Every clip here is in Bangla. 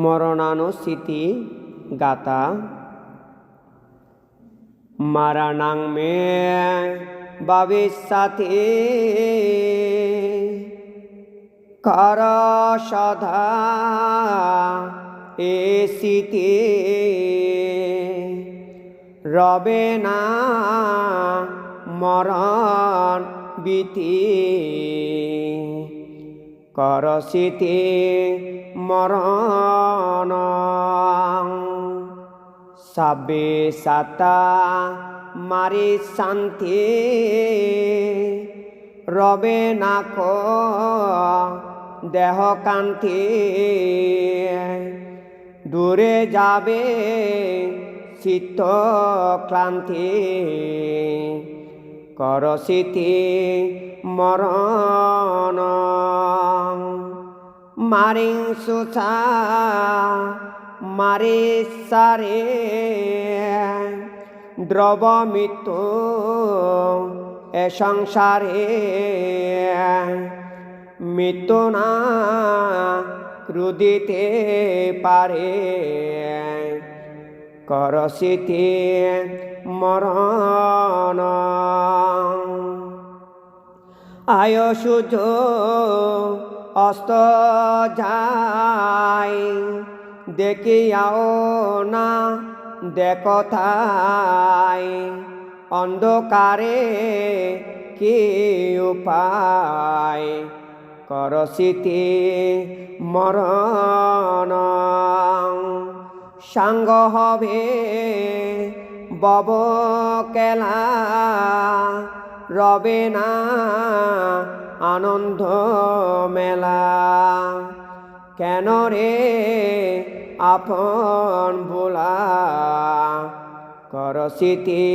মরণানুস্মৃতি গাথা। মারানাং মে ভবিষ্যতি কর সদা এসিতি রবে না মরণ বিতি করসিতি মরণ সাবে সাতা মারি শান্তি রবে না কো দেহ কান্তি দূরে যাবে চিত্ত ক্লান্তি করসিতি মরণ মারিং সুচা মারি সারে দ্রব মৃত্যু এ সংসারে মৃত্যু না রুদিতে পারে করসিতি মরণ আয়ুষ অস্ত যায় দেখিয়াও না দেখতাই অন্ধকারে কি উপায় করসিতি মরণ সাঙ্গ হবে বব কেলা রবে না আনন্দ মেলা কেন রে আপন ভোলা করসিতি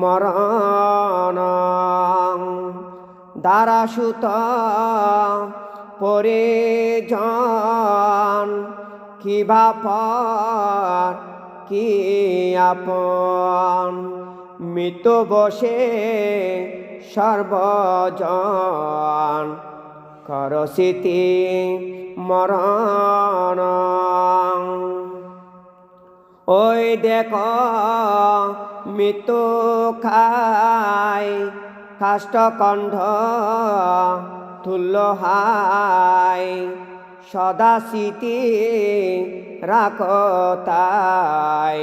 মরণ দারাসুত পরিজন কিবা পর কি আপন মৃত্যু বসে সর্বজন করসিতি মরণ ওই দেখ মৃত্যু খায় কাষ্ঠকণ্ঠ তুল্যহাই সদা স্মৃতি রাখতাই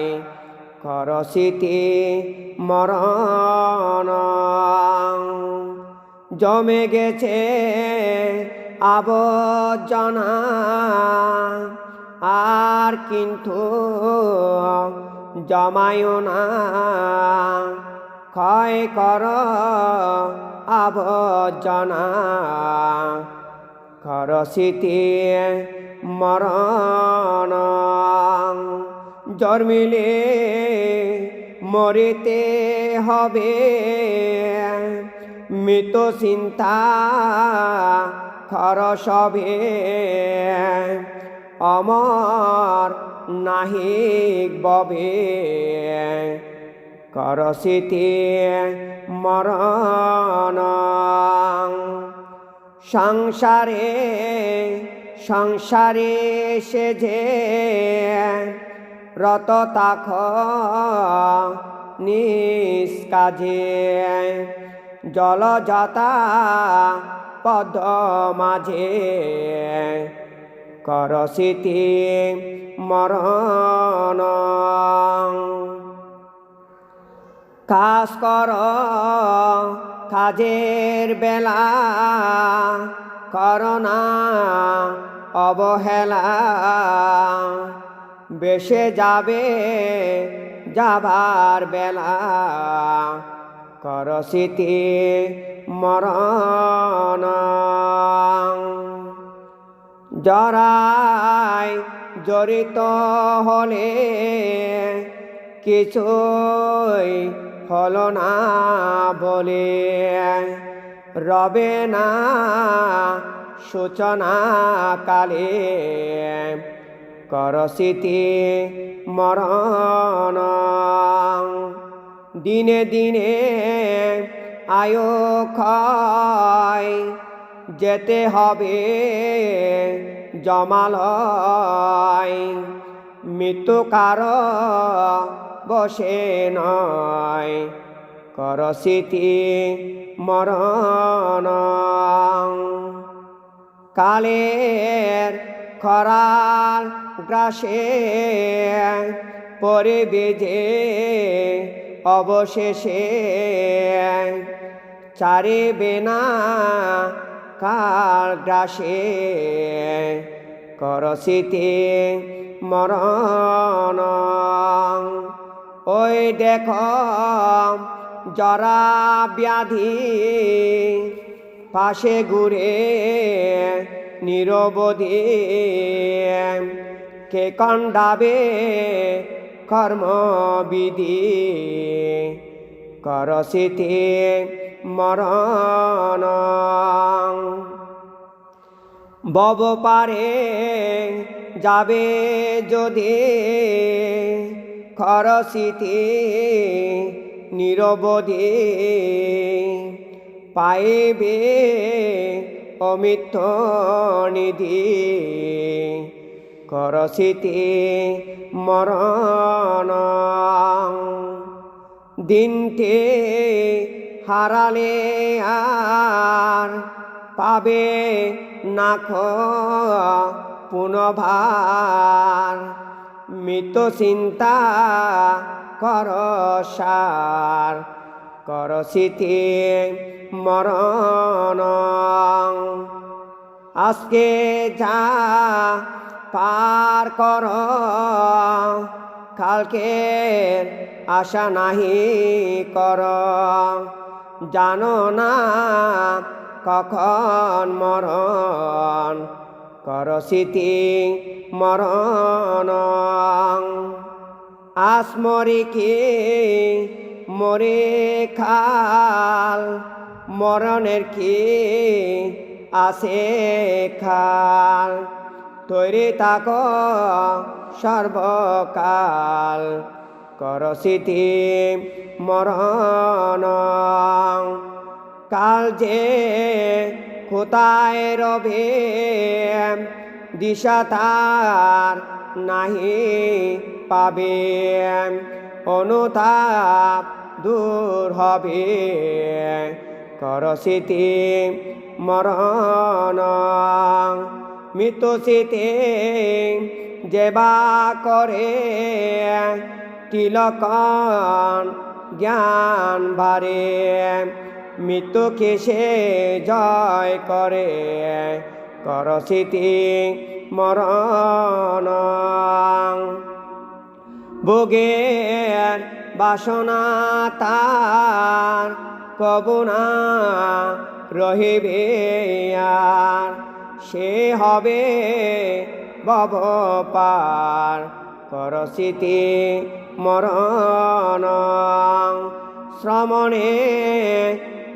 করসিতি মরণ জমে গেছে আবর্জনা আর কিন্তু জমায় না ক্ষয় কর আবর্জনা করসিতি মরণ জন্মিলে মরিতে হবে মৃত চিন্তা খরসবে অমর নাহিক ববে করসিতি মরণ সংসারে সংসারে সে যে রত তাখ নিষ্কাজে জলজাতা পদ মাঝে করসিতি মরণ কাজ কর কাজের বেলা করোনা অবহেলা বেশে যাবে যাবার বেলা করসিতি মরণ জরায় জড়িত হলে কিছুই হল না বলে রবে না সূচনা কালে করসিতি মরণ দিনে দিনে আয়ু ক্ষয় যেতে হবে জমালয় মৃত্যু কার বসে নয় কর স্মৃতি মরণ কালের খরাল গ্রাসে পড়বে যে অবশেষে চারিবে না কাল গ্রাসে কর স্মৃতি মরণ ওই দেখ জরা ব্যাধি পাশে ঘুরে নিরবধি কে কণ্ডাবে কর্মবিধি কর স্মৃতি মরণ বব পারে যাবে যদি কর স্মৃতি নিরবধি পাইবে অমিত নিধি কর স্মৃতি মরণ দিনটি হারালে আর পাবে না পুনভার মৃত চিন্তা কর সার কর স্মৃতি মরণ আজকে যা পার কর কালকের আশা নাহি কর জানো না কখন মরণ কর স্মৃতি মরণ আসমরি কি মরে খাল মরণের কি আছে খাল তৈরি তাক সর্বকাল কর স্মৃতি মরণ কাল যে কোথায় রবে দিশা তার নাহি পাবে অনুতাপ দূর হবে কর স্মৃতি মরণ মৃত্যু স্মৃতি যেবা করে তিলকন জ্ঞান ভারে মৃত্যুকে সে জয় করে কর স্মৃতি মরণ ভোগের বাসনা তার কবু না রহিবে আর সে হবে ভব পার কর স্মৃতি মরণ শ্রমণে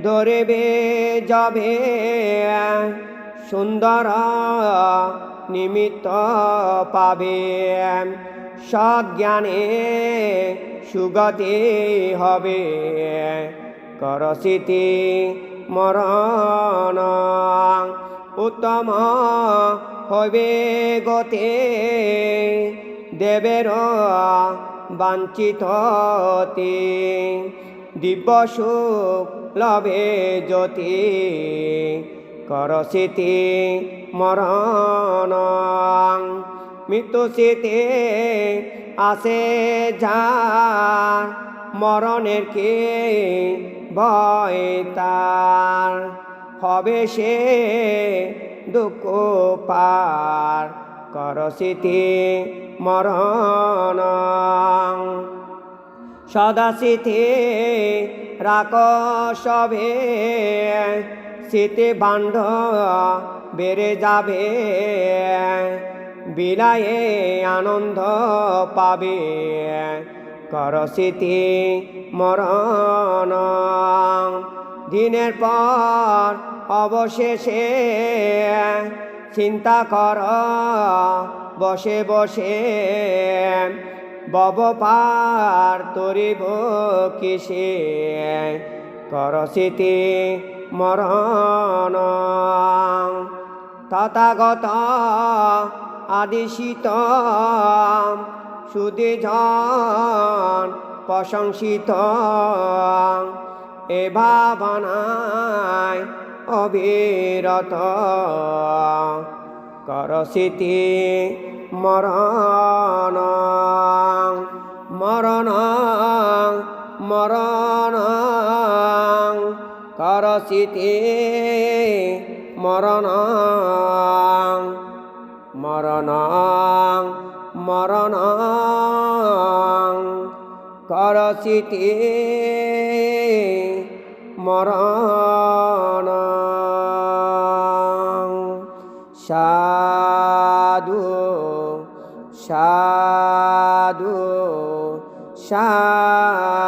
ধরিবে যবে সুন্দর নিমিত্ত পাবে সজ্ঞানে সুগতি হবে কর স্মৃতি মরণ উত্তম হবে গতে দেবের বাঞ্ছিত দিব্য সুখ লভে জ্যোতি কর স্মৃতি মরণ মৃত্যু স্মৃতি আসে যার মরণের কে ভয় তার হবে সে দুঃখ পার কর স্মৃতি মরণ সদা স্মৃতি রাখ সবে স্মৃতি বান্ধ বেড়ে যাবে বিলায়ে আনন্দ পাবে কর স্মৃতি মরণ দিনের পর অবশেষে চিন্তা কর বসে বসে ভব পার তরিব কিসে কর স্মৃতি মরণ তথাগত আদিশিত সুদীজন প্রশংসিত এ ভাবনায় অবিরত কর স্মৃতি মরণ মরণ মরণ কর স্মৃতি মরণ মরণ মরণ কর স্মৃতি মরণ সাধু সাধু সাধু